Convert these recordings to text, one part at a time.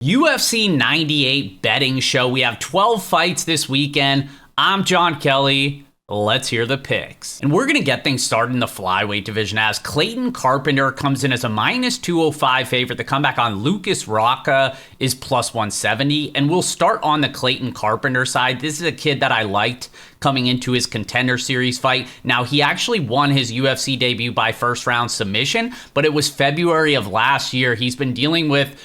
UFC 98 betting show. We have 12 fights this weekend. I'm Jon Kelly. Let's hear the picks. And we're going to get things started in the flyweight division as Clayton Carpenter comes in as a minus 205 favorite. The comeback on Lucas Rocka is plus 170. And we'll start on the Clayton Carpenter side. This is a kid that I liked coming into his Contender Series fight. Now, he actually won his UFC debut by first round submission, but it was February of last year. He's been dealing with,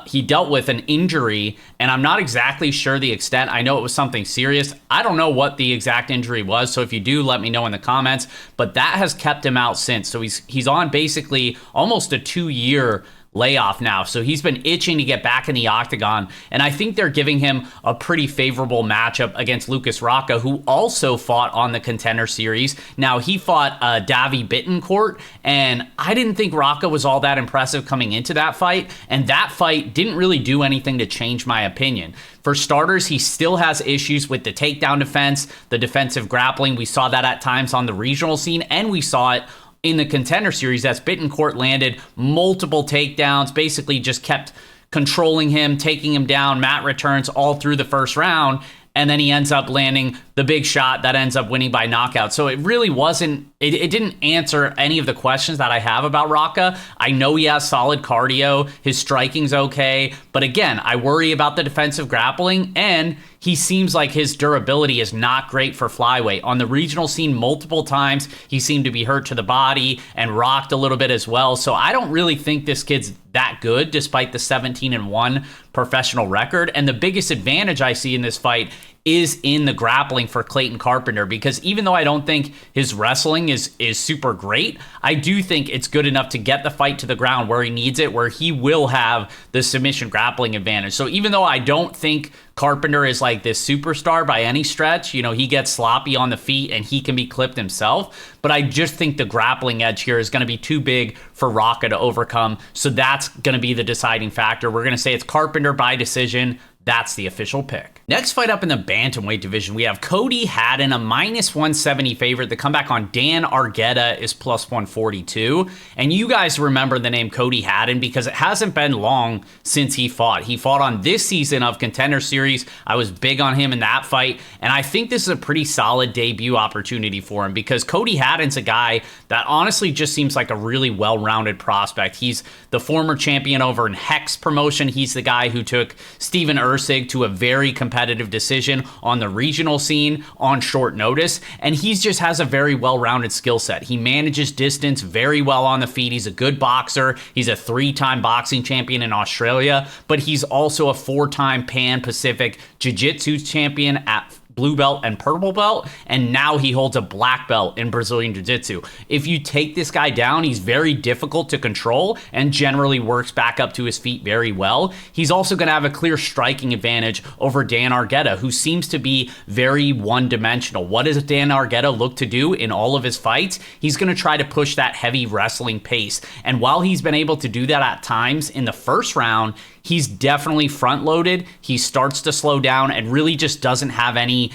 he dealt with an injury, and I'm not exactly sure the extent. I know it was something serious. I don't know what the exact injury was, so if you do, let me know in the comments, but that has kept him out since. So he's on basically almost a 2-year layoff now. So he's been itching to get back in the octagon. And I think they're giving him a pretty favorable matchup against Lucas Rocka, who also fought on the Contender Series. Now, he fought Davy Bittencourt, and I didn't think Rocka was all that impressive coming into that fight. And that fight didn't really do anything to change my opinion. For starters, he still has issues with the takedown defense, the defensive grappling. We saw that at times on the regional scene, and we saw it in the Contender Series as Bittencourt landed multiple takedowns, basically just kept controlling him, taking him down, mat returns all through the first round, and then he ends up landing the big shot that ends up winning by knockout. So it really wasn't, it didn't answer any of the questions that I have about Rocka. I know he has solid cardio, his striking's okay, but again, I worry about the defensive grappling, and he seems like his durability is not great for flyweight. On the regional scene, multiple times, he seemed to be hurt to the body and rocked a little bit as well. So I don't really think this kid's that good, despite the 17-1 professional record. And the biggest advantage I see in this fight is in the grappling for Clayton Carpenter, because even though I don't think his wrestling is super great, I do think it's good enough to get the fight to the ground where he needs it, where he will have the submission grappling advantage. So even though I don't think Carpenter is like this superstar by any stretch, you know, he gets sloppy on the feet and he can be clipped himself, but I just think the grappling edge here is going to be too big for Rocka to overcome. So that's going to be the deciding factor. We're going to say it's Carpenter by decision. That's the official pick. Next fight up in the bantamweight division, we have Cody Haden, a minus 170 favorite. The comeback on Dan Aretta is plus 142. And you guys remember the name Cody Haden because it hasn't been long since he fought. He fought on this season of Contender Series. I was big on him in that fight. And I think this is a pretty solid debut opportunity for him because Cody Haden's a guy that honestly just seems like a really well-rounded prospect. He's the former champion over in Hex promotion. He's the guy who took Steven Erceg to a very competitive decision on the regional scene on short notice, and he just has a very well-rounded skill set. He manages distance very well on the feet. He's a good boxer. He's a 3-time boxing champion in Australia, but he's also a 4-time Pan-Pacific Jiu-Jitsu champion at blue belt and purple belt, and now he holds a black belt in Brazilian Jiu-Jitsu. If you take this guy down, he's very difficult to control and generally works back up to his feet very well. He's also going to have a clear striking advantage over Dan Aretta, who seems to be very one-dimensional. What does Dan Aretta look to do in all of his fights? He's going to try to push that heavy wrestling pace, and while he's been able to do that at times in the first round, he's definitely front-loaded. He starts to slow down and really just doesn't have any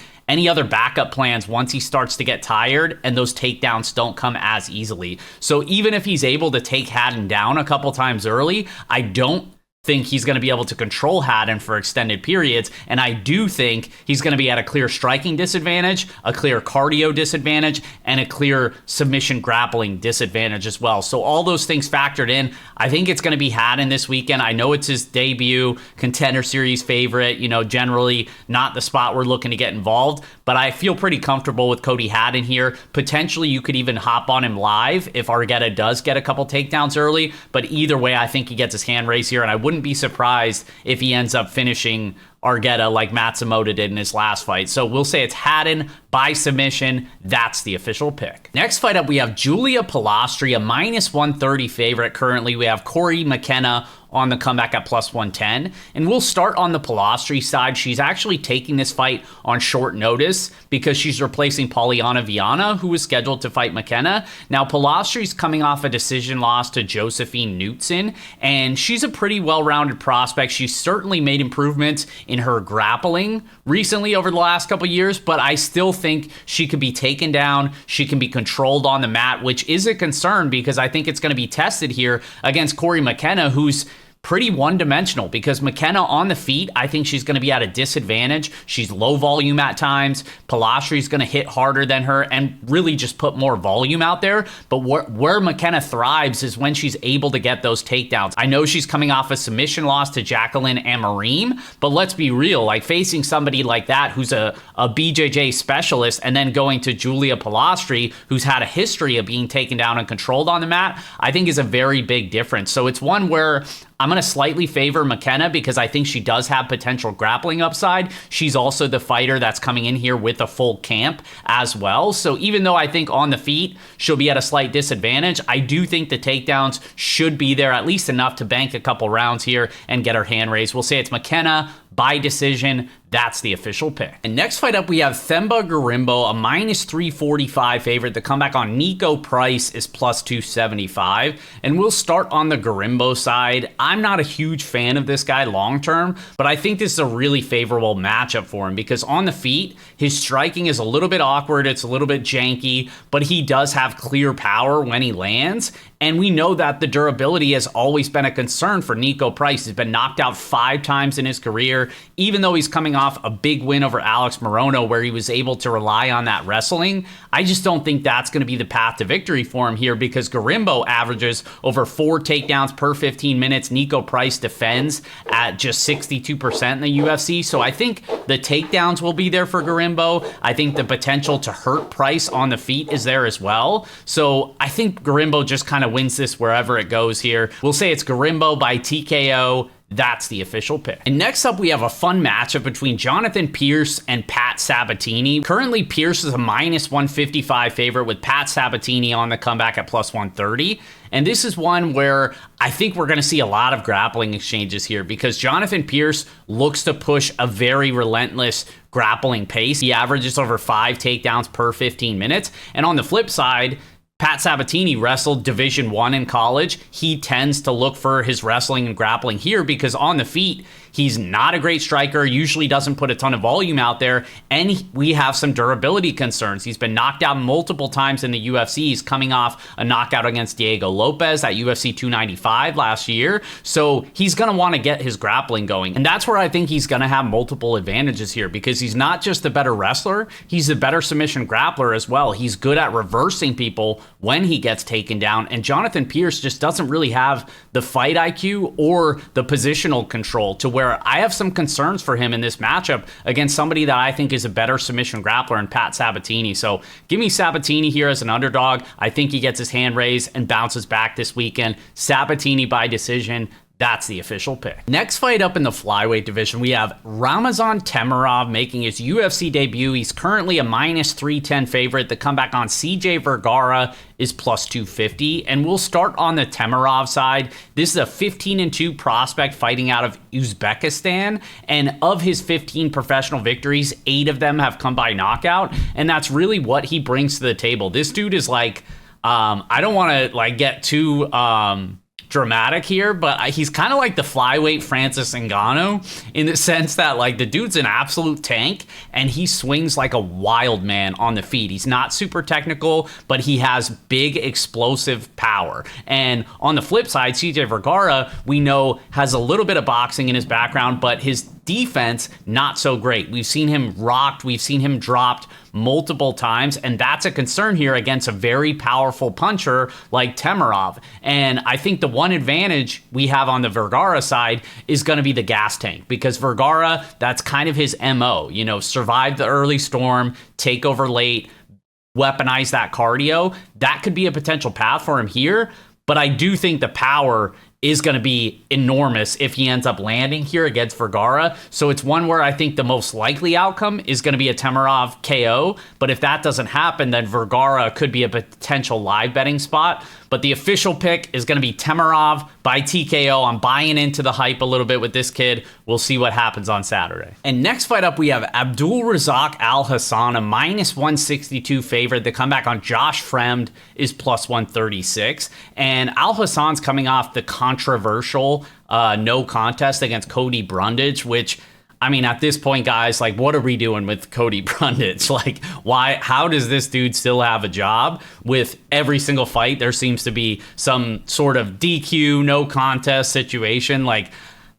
other backup plans once he starts to get tired, and those takedowns don't come as easily. So even if he's able to take Haden down a couple times early, I don't think he's going to be able to control Haden for extended periods, and I do think he's going to be at a clear striking disadvantage, a clear cardio disadvantage, and a clear submission grappling disadvantage as well. So all those things factored in, I think it's going to be Haden this weekend. I know it's his debut, Contender Series favorite, you know, generally not the spot we're looking to get involved, but I feel pretty comfortable with Cody Haden here. Potentially you could even hop on him live if Aretta does get a couple takedowns early, but either way, I think he gets his hand raised here, and I wouldn't be surprised if he ends up finishing Aretta like Matsumoto did in his last fight. So we'll say it's Haden by submission. That's the official pick. Next fight up, we have Julia Pastri, a minus 130 favorite. Currently, we have Corey McKenna on the comeback at plus 110. And we'll start on the Pastri side. She's actually taking this fight on short notice because she's replacing Polyana Viana, who was scheduled to fight McKenna. Now, Palastri's coming off a decision loss to Josephine Knutson, and she's a pretty well-rounded prospect. She's certainly made improvements in her grappling recently over the last couple years, but I still think she could be taken down. She can be controlled on the mat, which is a concern because I think it's going to be tested here against Corey McKenna, who's pretty one-dimensional because McKenna on the feet, I think she's going to be at a disadvantage. She's low volume at times. Pastri's going to hit harder than her and really just put more volume out there. But where McKenna thrives is when she's able to get those takedowns. I know she's coming off a submission loss to Jacqueline Amarim, but let's be real, like facing somebody like that who's a BJJ specialist and then going to Julia Pastri, who's had a history of being taken down and controlled on the mat, I think is a very big difference. So it's one where I'm going to slightly favor McKenna because I think she does have potential grappling upside. She's also the fighter that's coming in here with a full camp as well. So even though I think on the feet she'll be at a slight disadvantage, I do think the takedowns should be there at least enough to bank a couple rounds here and get her hand raised. We'll say it's McKenna by decision. That's the official pick. And next fight up, we have Themba Gorimbo, a minus 345 favorite. The comeback on Nico price is plus 275. And we'll start on the Gorimbo side. I'm not a huge fan of this guy long-term, but I think this is a really favorable matchup for him because on the feet, his striking is a little bit awkward. It's a little bit janky, but he does have clear power when he lands. And we know that the durability has always been a concern for Nico Price. He's been knocked out 5 times in his career, even though he's coming off a big win over Alex Morono where he was able to rely on that wrestling. I just don't think that's going to be the path to victory for him here because Gorimbo averages over 4 takedowns per 15 minutes. Nico Price defends at just 62% in the UFC. So I think the takedowns will be there for Gorimbo. I think the potential to hurt Price on the feet is there as well. So I think Gorimbo just kind of wins this wherever it goes here. We'll say it's Gorimbo by TKO. That's the official pick. And next up, we have a fun matchup between Jonathan Pierce and Pat Sabatini. Currently, Pierce is a minus 155 favorite with Pat Sabatini on the comeback at plus 130. And this is one where I think we're going to see a lot of grappling exchanges here because Jonathan Pierce looks to push a very relentless grappling pace. He averages over 5 takedowns per 15 minutes. And on the flip side, Pat Sabatini wrestled Division I in college. He tends to look for his wrestling and grappling here because on the feet, he's not a great striker, usually doesn't put a ton of volume out there, and we have some durability concerns. He's been knocked out multiple times in the UFC. He's coming off a knockout against Diego Lopez at UFC 295 last year, so he's going to want to get his grappling going, and that's where I think he's going to have multiple advantages here because he's not just the better wrestler, he's the better submission grappler as well. He's good at reversing people when he gets taken down, and Jonathan Pierce just doesn't really have the fight IQ or the positional control to where I have some concerns for him in this matchup against somebody that I think is a better submission grappler in Pat Sabatini. So give me Sabatini here as an underdog. I think he gets his hand raised and bounces back this weekend. Sabatini by decision. That's the official pick. Next fight up in the flyweight division, we have Ramazan Temirov making his UFC debut. He's currently a minus 310 favorite. The comeback on CJ Vergara is plus 250. And we'll start on the Temirov side. This is a 15-2 prospect fighting out of Uzbekistan. And of his 15 professional victories, 8 of them have come by knockout. And that's really what he brings to the table. This dude is like, I don't want to get too dramatic here, but he's kind of like the flyweight Francis Ngannou in the sense that the dude's an absolute tank and he swings like a wild man on the feet. He's not super technical, but he has big explosive power. And on the flip side, CJ Vergara, we know, has a little bit of boxing in his background, but his defense, not so great. We've seen him rocked, we've seen him dropped multiple times, and that's a concern here against a very powerful puncher like Temirov. And I think the one advantage we have on the Vergara side is going to be the gas tank, because Vergara, that's kind of his MO, survive the early storm, take over late, weaponize that cardio. That could be a potential path for him here, but I do think the power is going to be enormous if he ends up landing here against Vergara. So it's one where I think the most likely outcome is going to be a Temirov KO. But if that doesn't happen, then Vergara could be a potential live betting spot. But the official pick is going to be Temirov by TKO. I'm buying into the hype a little bit with this kid. We'll see what happens on Saturday. And next fight up, we have Abdul Razak Alhassan, a minus 162 favorite. The comeback on Josh Fremd is plus 136. And Alhassan's coming off the controversial no contest against Cody Brundage, which I mean, at this point, guys, like, what are we doing with Cody Brundage? Like, how does this dude still have a job? With every single fight, there seems to be some sort of DQ, no contest situation. Like,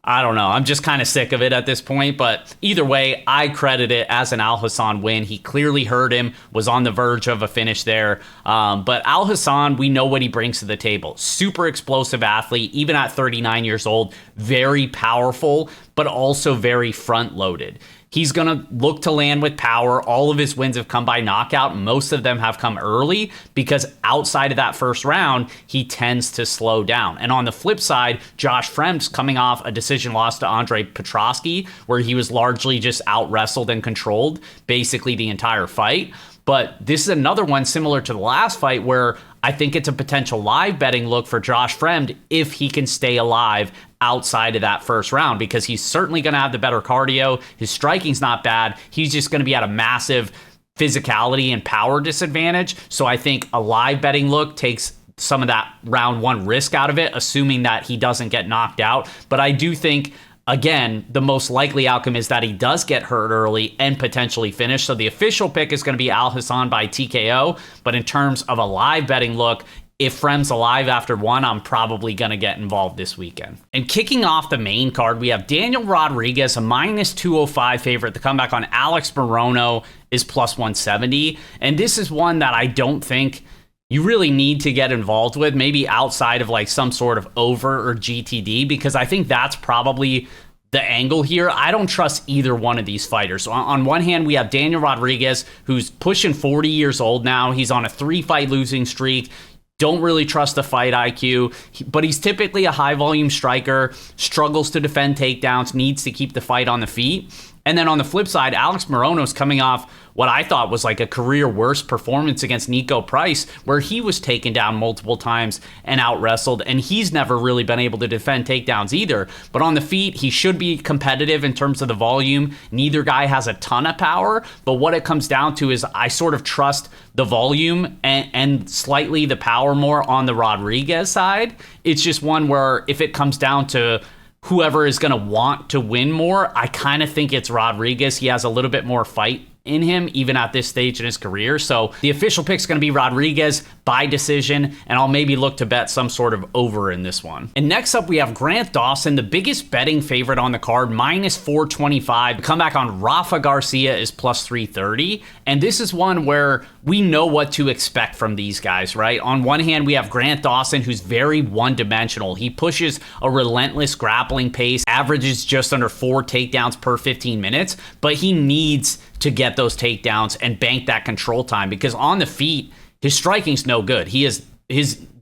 I don't know. I'm just kind of sick of it at this point. But either way, I credit it as an Alhassan win. He clearly hurt him, was on the verge of a finish there. But Alhassan, we know what he brings to the table. Super explosive athlete, even at 39 years old. Very powerful, but also very front-loaded. He's going to look to land with power. All of his wins have come by knockout. Most of them have come early because outside of that first round, he tends to slow down. And on the flip side, Josh Fremd's coming off a decision loss to Andre Petroski, where he was largely just out-wrestled and controlled basically the entire fight. But this is another one similar to the last fight where I think it's a potential live betting look for Josh Fremd if he can stay alive outside of that first round, because he's certainly going to have the better cardio. His striking's not bad. He's just going to be at a massive physicality and power disadvantage. So I think a live betting look takes some of that round one risk out of it, assuming that he doesn't get knocked out. But I do think, again, the most likely outcome is that he does get hurt early and potentially finish. So the official pick is going to be Alhassan by TKO. But in terms of a live betting look, if Fremd's alive after one, I'm probably going to get involved this weekend. And kicking off the main card, we have Daniel Rodriguez, a minus 205 favorite. The comeback on Alex Morono is plus 170. And this is one that I don't think you really need to get involved with, maybe outside of like some sort of over or GTD, because I think that's probably the angle here. I don't trust either one of these fighters. So on one hand, we have Daniel Rodriguez, who's pushing 40 years old now. He's on a 3-fight losing streak. Don't really trust the fight IQ, but he's typically a high-volume striker, struggles to defend takedowns, needs to keep the fight on the feet. And then on the flip side, Alex Morono's coming off what I thought was like a career worst performance against Nico Price, where he was taken down multiple times and out-wrestled, and he's never really been able to defend takedowns either. But on the feet, he should be competitive in terms of the volume. Neither guy has a ton of power, but what it comes down to is I sort of trust the volume and slightly the power more on the Rodriguez side. It's just one where if it comes down to whoever is going to want to win more, I kind of think it's Rodriguez. He has a little bit more fight in him, even at this stage in his career. So the official pick is going to be Rodriguez by decision, and I'll maybe look to bet some sort of over in this one. And next up, we have Grant Dawson, the biggest betting favorite on the card, minus 425. The comeback on Rafa Garcia is plus 330. And this is one where we know what to expect from these guys, right? On one hand, we have Grant Dawson, who's very one-dimensional. He pushes a relentless grappling pace, averages just under 4 takedowns per 15 minutes, but he needs to get those takedowns and bank that control time, because on the feet, his striking's no good. His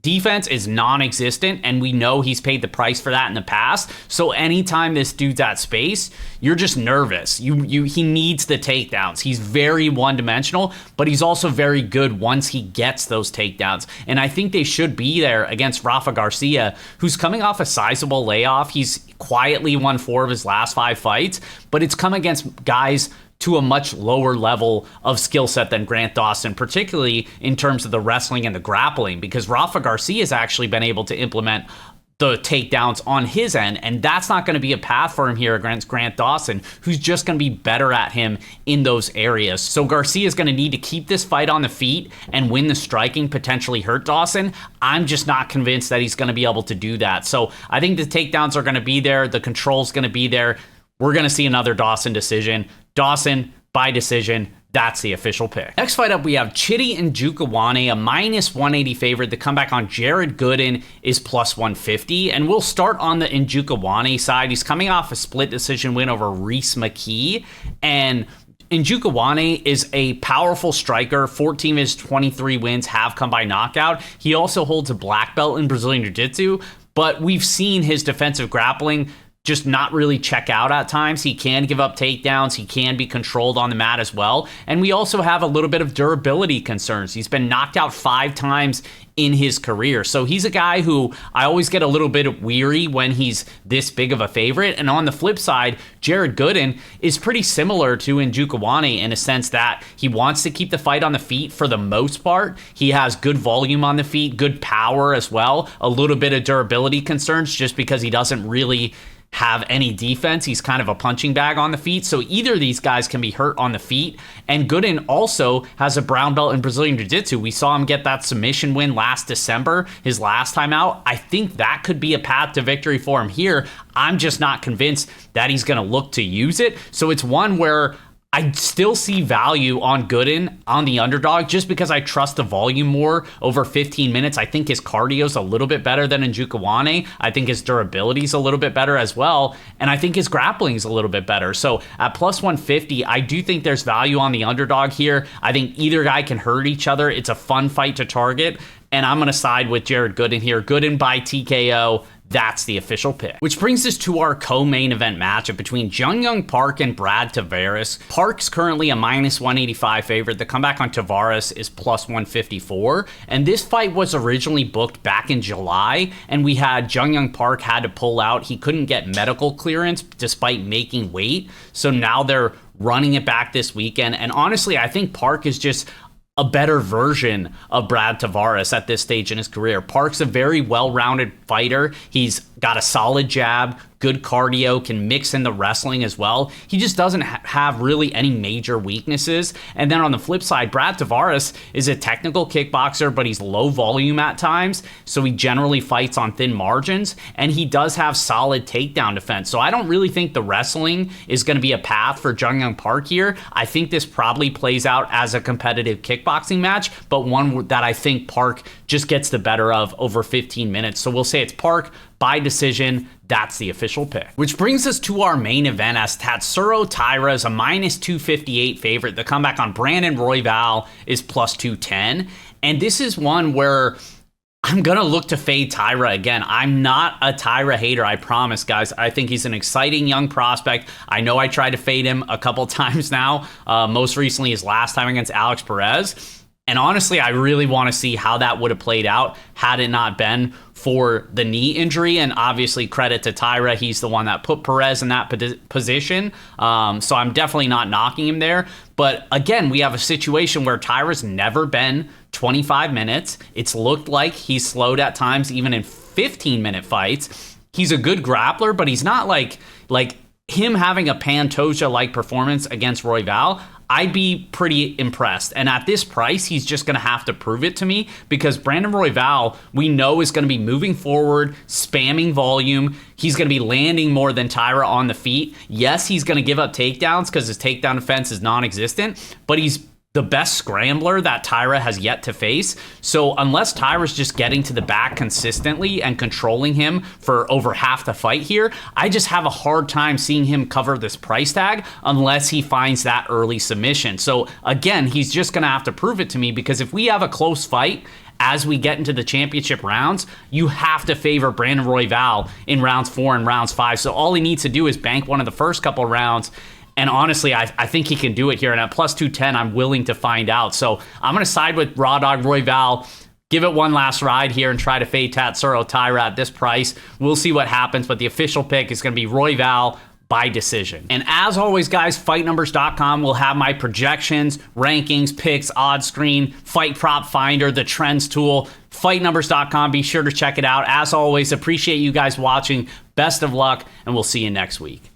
defense is non-existent, and we know he's paid the price for that in the past. So anytime this dude's at space, you're just nervous. He needs the takedowns. He's very one-dimensional, but he's also very good once he gets those takedowns. And I think they should be there against Rafa Garcia, who's coming off a sizable layoff. He's quietly won 4 of his last 5 fights, but it's come against guys to a much lower level of skill set than Grant Dawson, particularly in terms of the wrestling and the grappling, because Rafa Garcia has actually been able to implement the takedowns on his end, and that's not going to be a path for him here against Grant Dawson, who's just going to be better at him in those areas. So Garcia is going to need to keep this fight on the feet and win the striking, potentially hurt Dawson. I'm just not convinced that he's going to be able to do that. So I think the takedowns are going to be there. The control's going to be there. We're going to see another Dawson decision. Dawson by decision. That's the official pick. Next fight up, we have Chidi Njokuani, a minus 180 favorite. The comeback on Jared Gooden is plus 150. And we'll start on the Njokuani side. He's coming off a split decision win over Reese McKee. And Njokuani is a powerful striker. 14 of his 23 wins have come by knockout. He also holds a black belt in Brazilian Jiu-Jitsu, but we've seen his defensive grappling just not really check out at times. He can give up takedowns. He can be controlled on the mat as well. And we also have a little bit of durability concerns. He's been knocked out 5 times in his career. So he's a guy who I always get a little bit weary when he's this big of a favorite. And on the flip side, Jared Gooden is pretty similar to Njokuani in a sense that he wants to keep the fight on the feet for the most part. He has good volume on the feet, good power as well, a little bit of durability concerns just because he doesn't really have any defense. He's kind of a punching bag on the feet. So either of these guys can be hurt on the feet. And Gooden also has a brown belt in Brazilian Jiu-Jitsu. We saw him get that submission win last December, his last time out. I think that could be a path to victory for him here. I'm just not convinced that he's going to look to use it. So it's one where I still see value on Gooden on the underdog just because I trust the volume more over 15 minutes. I think his cardio is a little bit better than Ngannou. I think his durability is a little bit better as well. And I think his grappling is a little bit better. So at plus 150, I do think there's value on the underdog here. I think either guy can hurt each other. It's a fun fight to target. And I'm going to side with Jared Gooden here. Gooden by TKO. That's the official pick. Which brings us to our co-main event matchup between Jung Park and Brad Tavares. Park's currently a minus 185 favorite. The comeback on Tavares is plus 154. And this fight was originally booked back in July, and we had Jung Park had to pull out. He couldn't get medical clearance despite making weight. So now they're running it back this weekend. And honestly, I think Park is just a better version of Brad Tavares at this stage in his career. Park's a very well-rounded fighter. He's got a solid jab, good cardio, can mix in the wrestling as well. He just doesn't have really any major weaknesses. And then on the flip side, Brad Tavares is a technical kickboxer, but he's low volume at times, so he generally fights on thin margins, and he does have solid takedown defense. So I don't really think the wrestling is going to be a path for Jung Park here. I think this probably plays out as a competitive kickboxing match, but one that I think Park just gets the better of over 15 minutes. So we'll say it's Park by decision. That's the official pick. Which brings us to our main event as Tatsuro Taira is a minus 258 favorite. The comeback on Brandon Royval is plus 210. And this is one where I'm going to look to fade Taira again. I'm not a Taira hater, I promise, guys. I think he's an exciting young prospect. I know I tried to fade him a couple times now, most recently his last time against Alex Perez. And honestly, I really want to see how that would have played out had it not been for the knee injury. And obviously, credit to Taira. He's the one that put Perez in that position. So I'm definitely not knocking him there. But again, we have a situation where Taira's never been 25 minutes. It's looked like he's slowed at times, even in 15-minute fights. He's a good grappler, but he's not like him having a Pantoja-like performance against Royval. I'd be pretty impressed. And at this price, he's just going to have to prove it to me because Brandon Royval, we know, is going to be moving forward, spamming volume. He's going to be landing more than Taira on the feet. Yes, he's going to give up takedowns because his takedown defense is non-existent, but he's the best scrambler that Taira has yet to face. So unless Taira's just getting to the back consistently and controlling him for over half the fight here, I just have a hard time seeing him cover this price tag unless he finds that early submission. So again, he's just going to have to prove it to me because if we have a close fight as we get into the championship rounds, you have to favor Brandon Royval in rounds 4 and rounds 5. So all he needs to do is bank one of the first couple rounds. And honestly, I think he can do it here. And at plus 210, I'm willing to find out. So I'm going to side with Raw Dog Royval, give it one last ride here and try to fade Tatsuro Taira at this price. We'll see what happens, but the official pick is going to be Royval by decision. And as always, guys, fightnumbers.com will have my projections, rankings, picks, odds screen, fight prop finder, the trends tool. Fightnumbers.com, be sure to check it out. As always, appreciate you guys watching. Best of luck, and we'll see you next week.